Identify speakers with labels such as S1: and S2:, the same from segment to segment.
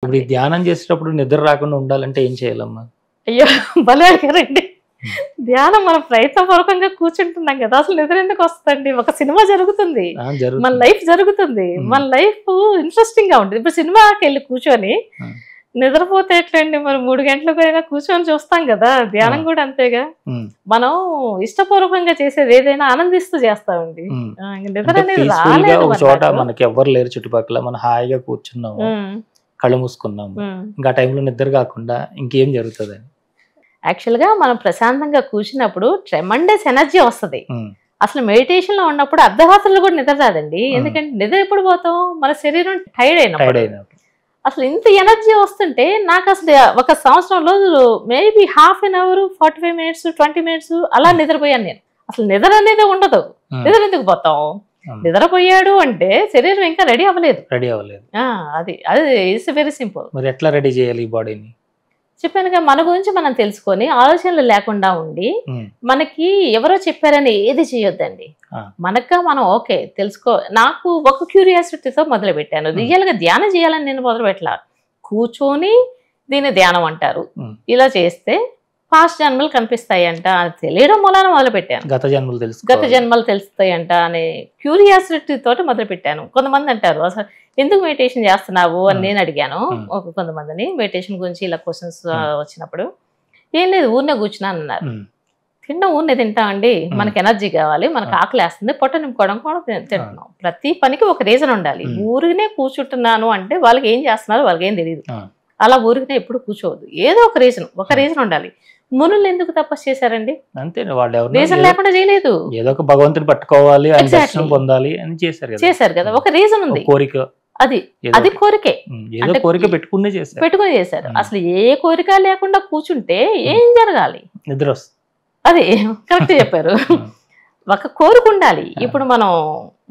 S1: ఇప్పుడు ఈ ధ్యానం చేసేటప్పుడు నిద్ర రాకుండా ఉండాలంటే ఏం చేయాలమ్మా?
S2: అయ్యో భలే అడిగారండి. ధ్యానం మనం ప్రయత్నపూర్వకంగా కూర్చుంటున్నాం కదా, అసలు నిద్ర ఎందుకు వస్తుందండి? ఒక సినిమా జరుగుతుంది, మన లైఫ్ జరుగుతుంది, మన లైఫ్ ఇంట్రెస్టింగ్ గా ఉంటుంది. ఇప్పుడు సినిమాకి వెళ్ళి కూర్చొని నిద్రపోతే ఎట్లండి? మరి 3 గంటలకు అయినా కూర్చొని చూస్తాం కదా. ధ్యానం కూడా అంతేగా, మనం ఇష్టపూర్వకంగా చేసేది ఏదైనా ఆనందిస్తూ చేస్తామండి. నిద్ర అనేది రాలేదు.
S1: ఒక చోట మనకి ఎవ్వరు లేరు చుట్టుపక్కల, మనం హాయిగా కూర్చున్నాము, కళ్ళు మూసుకున్నాము, ఇంకా టైంలో నిద్ర కాకుండా ఇంకేం జరుగుతుంది?
S2: యాక్చువల్గా మనం ప్రశాంతంగా కూర్చున్నప్పుడు ట్రెమండస్ ఎనర్జీ వస్తుంది. అసలు మెడిటేషన్ లో ఉన్నప్పుడు అర్ధరాత్రులు కూడా నిద్ర రాదండి. ఎందుకంటే నిద్ర ఎప్పుడు పోతాం? మన శరీరం టైర్డ్ అయినప్పుడు. అసలు ఇంత ఎనర్జీ వస్తుంటే నాకు అసలు ఒక సంవత్సరం రోజులు maybe half an hour, 45 minutes, 20 minutes అలా నిద్రపోయాను నేను. అసలు నిద్ర అనేది ఉండదు. నిద్ర ఎందుకు పోతాం? నిద్రపోయాడు అంటే శరీరం ఇంకా రెడీ అవ్వలేదు. అది ఇట్స్ వెరీ సింపుల్.
S1: మరి ఎట్లా రెడీ చేయాలి ఈ బాడీని?
S2: చెప్పానుగా, మన గురించి మనం తెలుసుకొని ఆలోచనలు లేకుండా ఉండి, మనకి ఎవరో చెప్పారని ఏది చేయొద్దండి. మనగా మనం ఓకే తెలుసుకో. నాకు ఒక క్యూరియాసిటీతో మొదలు పెట్టాను. రియల్ గా ధ్యానం చేయాలని నేను మొదలు పెట్టలా. కూర్చొని దీన్ని ధ్యానం అంటారు, ఇలా చేస్తే పాస్ట్ జన్మలు కనిపిస్తాయంట అని తెలియడం మూలాన మొదలు పెట్టాను. గత జన్మలు తెలుస్తాయంట అనే క్యూరియాసిటీ తోటి మొదలు పెట్టాను. కొంతమంది అంటారు అసలు ఎందుకు మెడిటేషన్ చేస్తున్నావు అని నేను అడిగాను కొంతమందిని. మెడిటేషన్ గురించి ఇలా క్వశ్చన్స్ వచ్చినప్పుడు ఏం లేదు ఊరినే కూర్చున్నాను అన్నారు. తిన్నా ఊరినే తింటా అండి, మనకి ఎనర్జీ కావాలి, మనకు ఆకలి వేస్తుంది, పొట్ట నింపుకోవడం కూడా తింటున్నాం. ప్రతి పనికి ఒక రీజన్ ఉండాలి. ఊరినే కూర్చుంటున్నాను అంటే వాళ్ళకి ఏం చేస్తున్నారో వాళ్ళకి ఏం తెలియదు. అలా ఊరికనే ఎప్పుడు కూర్చోవద్దు, ఏదో ఒక రీజన్ ఉండాలి. మునులు ఎందుకు తపస్సు చేశారండి?
S1: అంతే, వాళ్ళు
S2: రీజన్ లేకుండా చేయలేదు.
S1: ఏదో ఒక భగవంతుని పట్టుకోవాలి, పొందాలి అని చేశారు
S2: కదా. ఒక రీజన్ ఉంది,
S1: కోరిక.
S2: అది కోరికే,
S1: కోరిక పెట్టుకుని
S2: చేశారు. అసలు ఏ కోరిక లేకుండా కూర్చుంటే ఏం జరగాలి?
S1: నిద్ర వస్తుంది.
S2: అది కరెక్ట్ చెప్పారు. ఒక కోరిక ఉండాలి. ఇప్పుడు మనం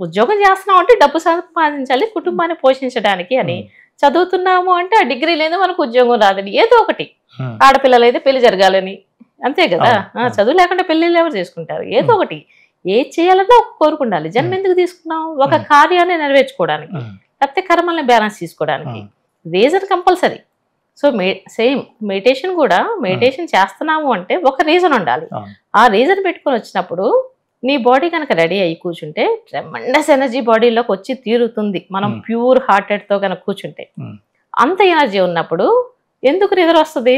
S2: ఉద్యోగం చేస్తున్నాం అంటే డబ్బు సంపాదించాలి, కుటుంబాన్ని పోషించడానికి అని. చదువుతున్నాము అంటే ఆ డిగ్రీ లేదు మనకు ఉద్యోగం రాదని, ఏదో ఒకటి. ఆడపిల్లలు అయితే పెళ్లి జరగాలని, అంతే కదా. చదువు లేకుండా పెళ్లిళ్ళు ఎవరు చేసుకుంటారు? ఏదో ఒకటి ఏది చేయాలన్నా ఒక కోరిక ఉండాలి. జన్మ ఎందుకు తీసుకున్నాం? ఒక కార్యాన్ని నెరవేర్చుకోవడానికి, లేకపోతే కర్మల్ని బ్యాలెన్స్ చేసుకోవడానికి. Reason compulsory. So same meditation కూడా, మెడిటేషన్ చేస్తున్నాము అంటే ఒక రీజన్ ఉండాలి. ఆ రీజన్ పెట్టుకొని వచ్చినప్పుడు నీ బాడీ కనుక రెడీ అయ్యి కూర్చుంటే ట్రెమెండస్ ఎనర్జీ బాడీలోకి వచ్చి తీరుతుంది. మనం ప్యూర్ హార్టెడ్ తో కనుక కూర్చుంటే అంత ఎనర్జీ ఉన్నప్పుడు ఎందుకు నిద్ర వస్తుంది?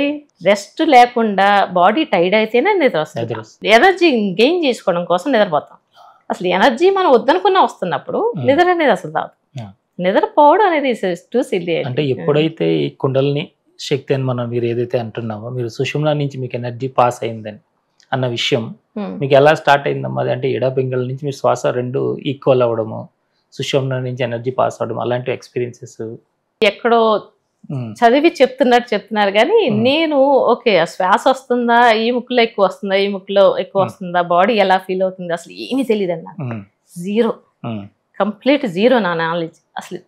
S2: రెస్ట్ లేకుండా బాడీ టైర్డ్ అయితేనే నిద్ర వస్తుంది. ఎనర్జీ గెయిన్ చేసుకోవడం కోసం నిద్రపోతాం. అసలు ఎనర్జీ మనం వద్దనుకున్నా వస్తున్నప్పుడు నిద్ర అనేది అసలు రాదు. నిద్రపోవడం అనేది టూ సిల్లీ.
S1: అంటే ఎప్పుడైతే ఈ కుండలిని శక్తి అని మనం మీరు ఏదైతే అంటున్నామో, మీరు సుషుమ్నా నుంచి మీకు ఎనర్జీ పాస్ అయిందని అన్న విషయం మీకు ఎలా స్టార్ట్ అయిందమ్మా? అది ఎడా పింగళ నుంచి మీరు శ్వాస 2 ఈక్వల్ అవ్వడము, సుషుమ్నా నుంచి ఎనర్జీ పాస్ అవ్వడం, అలాంటి ఎక్స్పీరియన్సెస్
S2: ఎక్కడో చదివి చెప్తున్నారు కానీ నేను ఓకే శ్వాస వస్తుందా, ఈ ముక్కులో ఎక్కువ వస్తుందా, ఈ ముక్కులో ఎక్కువ వస్తుందా, బాడీ ఎలా ఫీల్ అవుతుంది అసలు ఏమీ తెలియదు అన్న. జీరో, కంప్లీట్ జీరో నా నాలెడ్జ్. అసలు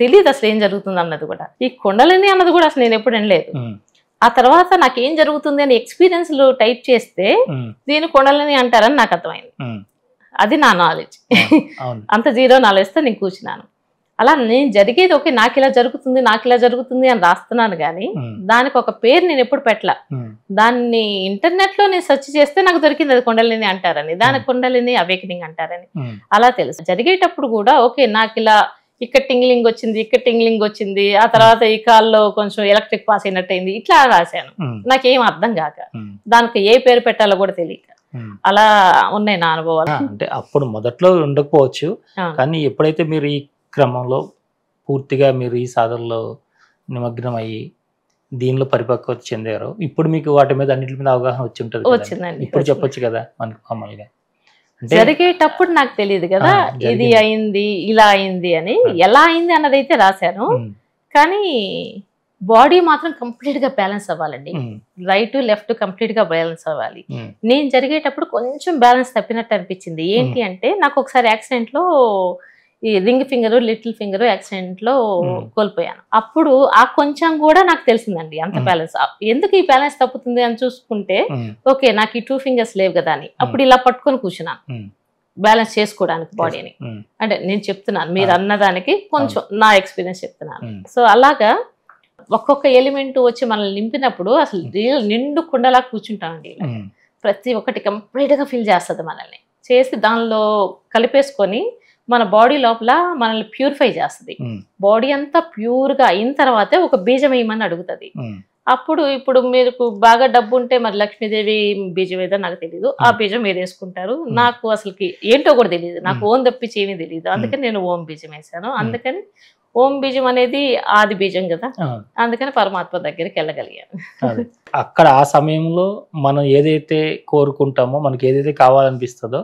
S2: తెలియదు అసలు ఏం జరుగుతుంది అన్నది కూడా. ఈ కుండలిని అన్నది కూడా అసలు నేను ఎప్పుడు వినలేదు. ఆ తర్వాత నాకేం జరుగుతుంది అని ఎక్స్పీరియన్స్లు టైప్ చేస్తే దీని కుండలిని అంటారని నాకు అర్థమైంది. అది నా నాలెడ్జ్. అంత జీరో నాలెడ్జ్తో నేను కూర్చున్నాను. అలా నేను జరిగేది ఓకే నాకు ఇలా జరుగుతుంది అని రాస్తున్నాను కానీ దానికి ఒక పేరు నేను ఎప్పుడు పెట్టలా. దాన్ని ఇంటర్నెట్ లో నేను సెర్చ్ చేస్తే నాకు దొరికింది అది కుండలిని అంటారని, దాని కుండలిని అవేకనింగ్ అంటారని. అలా తెలుసు. జరిగేటప్పుడు కూడా ఓకే నాకు ఇలా ఇక్కడ టింగ్లింగ్ వచ్చింది, ఆ తర్వాత ఈ కాల్లో కొంచెం ఎలక్ట్రిక్ పాస్ అయినట్టు అయింది, ఇట్లా రాశాను. నాకేం అర్థం కాక, దానికి ఏ పేరు పెట్టాలో కూడా తెలియక అలా ఉన్నాయి నా అనుభవాలు.
S1: అంటే అప్పుడు మొదట్లో ఉండకపోవచ్చు, కానీ ఎప్పుడైతే మీరు ఈ క్రమంలో పూర్తిగా మీరు ఈ సాధనలో నిమగ్నం అయ్యి దీనిలో పరిపక్వత చెందారో, ఇప్పుడు మీకు వాటి మీద అన్నిటి మీద అవగాహన వచ్చి ఉంటుంది.
S2: వచ్చిందండి.
S1: ఇప్పుడు చెప్పొచ్చు కదా మనకు మామూలుగా.
S2: జరిగేటప్పుడు నాకు తెలియదు కదా ఇది అయింది ఇలా అయింది అని. ఎలా అయింది అన్నది అయితే రాశాను, కానీ బాడీ మాత్రం కంప్లీట్ గా బ్యాలెన్స్ అవ్వాలండి. రైట్ లెఫ్ట్ కంప్లీట్ గా బ్యాలెన్స్ అవ్వాలి. నేను జరిగేటప్పుడు కొంచెం బ్యాలెన్స్ తప్పినట్టు అనిపించింది. ఏంటి అంటే నాకు ఒకసారి యాక్సిడెంట్ లో ఈ ring finger, little finger accident లో కోల్పోయాను. అప్పుడు ఆ కొంచెం కూడా నాకు తెలిసిందండి అంత బ్యాలెన్స్. ఎందుకు ఈ బ్యాలెన్స్ తప్పుతుంది అని చూసుకుంటే ఓకే నాకు ఈ 2 ఫింగర్స్ లేవు కదా అని అప్పుడు ఇలా పట్టుకొని కూర్చున్నాను బ్యాలెన్స్ చేసుకోవడానికి బాడీని. అంటే నేను చెప్తున్నాను, మీరు అన్నదానికి కొంచెం నా ఎక్స్పీరియన్స్ చెప్తున్నాను. సో అలాగా ఒక్కొక్క ఎలిమెంట్ వచ్చి మనల్ని నింపినప్పుడు అసలు నిండు కుండలా కూర్చుంటామండి. ప్రతి ఒక్కటి కంప్లీట్ గా ఫిల్ చేస్తుంది మనల్ని, చేసి దానిలో కలిపేసుకొని మన బాడీ లోపల మనల్ని ప్యూరిఫై చేస్తుంది. బాడీ అంతా ప్యూర్ గా అయిన తర్వాతే ఒక బీజం వేయమని అడుగుతుంది. అప్పుడు ఇప్పుడు మీకు బాగా డబ్బు ఉంటే మరి లక్ష్మీదేవి బీజం ఏదో నాకు తెలియదు, ఆ బీజం మీరు వేసుకుంటారు. నాకు అసలుకి ఏంటో కూడా తెలియదు, నాకు ఓం తప్పించి ఏమీ తెలియదు. అందుకని నేను ఓం బీజం వేసాను. అందుకని ఓం బీజం అనేది ఆది బీజం కదా, అందుకని పరమాత్మ దగ్గరికి వెళ్ళగలిగాను.
S1: అక్కడ ఆ సమయంలో మనం ఏదైతే కోరుకుంటామో, మనకి ఏదైతే కావాలనిపిస్తుందో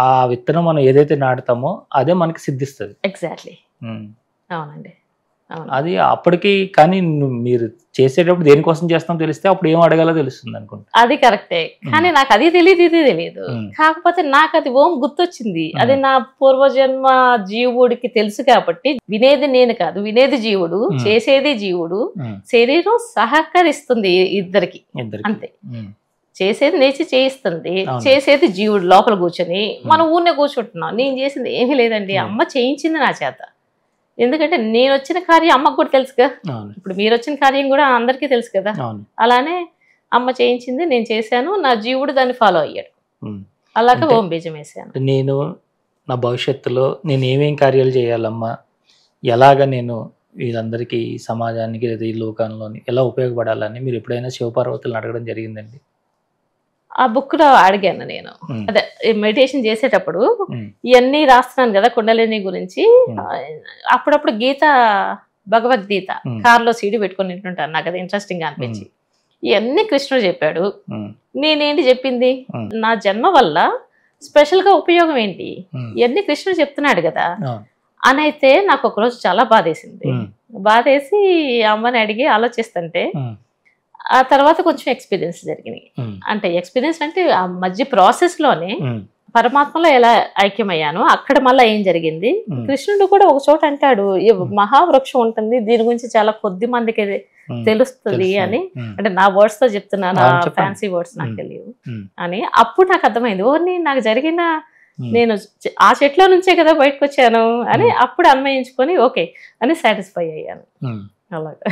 S1: ఆ విత్తనం మనం ఏదైతే నాటుతామో అదే మనకి సిద్ధిస్తుంది.
S2: ఎగ్జాక్ట్లీ, అవునండి.
S1: అది అప్పటికి కానీ మీరు చేసేటప్పుడు దేనికోసం చేస్తాం తెలిస్తే అప్పుడు ఏం అడగాలో తెలుస్తుంది అనుకుంటా.
S2: అది కరెక్టే, కానీ నాకు అది తెలియదు, ఇది తెలియదు. కాకపోతే నాకు అది ఓం గుర్తొచ్చింది. అది నా పూర్వజన్మ జీవుడికి తెలుసు కాబట్టి, వినేది నేను కాదు, వినేది జీవుడు, చేసేది జీవుడు, శరీరం సహకరిస్తుంది ఇద్దరికి అంతే. చేసేది నేర్చి చేయిస్తుంది, చేసేది జీవుడు లోపల కూర్చొని. మనం ఊరినే కూర్చుంటున్నాం. నేను చేసింది ఏమీ లేదండి, అమ్మ చేయించింది నా చేత. ఎందుకంటే నేను వచ్చిన కార్యం అమ్మకు కూడా తెలుసుగా, ఇప్పుడు మీరు వచ్చిన కార్యం కూడా అందరికీ తెలుసు కదా. అలానే అమ్మ చేయించింది, నేను చేశాను, నా జీవుడు దాన్ని ఫాలో అయ్యాడు. అలాగే ఓం బీజం వేసాను.
S1: నేను నా భవిష్యత్తులో నేను ఏమేం కార్యాలు చేయాలమ్మా, ఎలాగ నేను వీళ్ళందరికీ సమాజానికి లేదా ఈ లోకంలోని ఎలా ఉపయోగపడాలని మీరు ఎప్పుడైనా శివపార్వతులను అడగడం జరిగిందండి?
S2: ఆ బుక్ లో అడిగాను నేను. అదే మెడిటేషన్ చేసేటప్పుడు ఇవన్నీ రాస్తున్నాను కదా కుండలిని గురించి. అప్పుడప్పుడు గీత, భగవద్గీత కార్లో సీడీ పెట్టుకొని వింటుంటాను. నాకు అది ఇంట్రెస్టింగ్ గా అనిపించి, ఇవన్నీ కృష్ణుడు చెప్పాడు, నేనేంటి చెప్పింది, నా జన్మ వల్ల స్పెషల్ గా ఉపయోగం ఏంటి, ఇవన్నీ కృష్ణుడు చెప్తున్నాడు కదా అని. అయితే నాకు ఒకరోజు చాలా బాధేసింది. బాధేసి అమ్మని అడిగి ఆలోచిస్తుంటే ఆ తర్వాత కొంచెం ఎక్స్పీరియన్స్ జరిగినాయి. అంటే ఎక్స్పీరియన్స్ అంటే ఆ మధ్య ప్రాసెస్ లోనే పరమాత్మలో ఎలా ఐక్యమయ్యాను, అక్కడ మళ్ళీ ఏం జరిగింది. కృష్ణుడు కూడా ఒక చోట అంటాడు, మహావృక్షం ఉంటుంది, దీని గురించి చాలా కొద్ది మందికి తెలుస్తుంది అని. అంటే నా వర్డ్స్ తో చెప్తున్నాను, ఫ్యాన్సీ వర్డ్స్ నాకు తెలియదు అని. అప్పుడు నాకు అర్థమైంది, ఓర్ని నాకు జరిగిన, నేను ఆ చెట్లో నుంచే కదా బయటకు వచ్చాను అని అప్పుడు అన్వయించుకొని ఓకే అని సాటిస్ఫై అయ్యాను. అలాగా.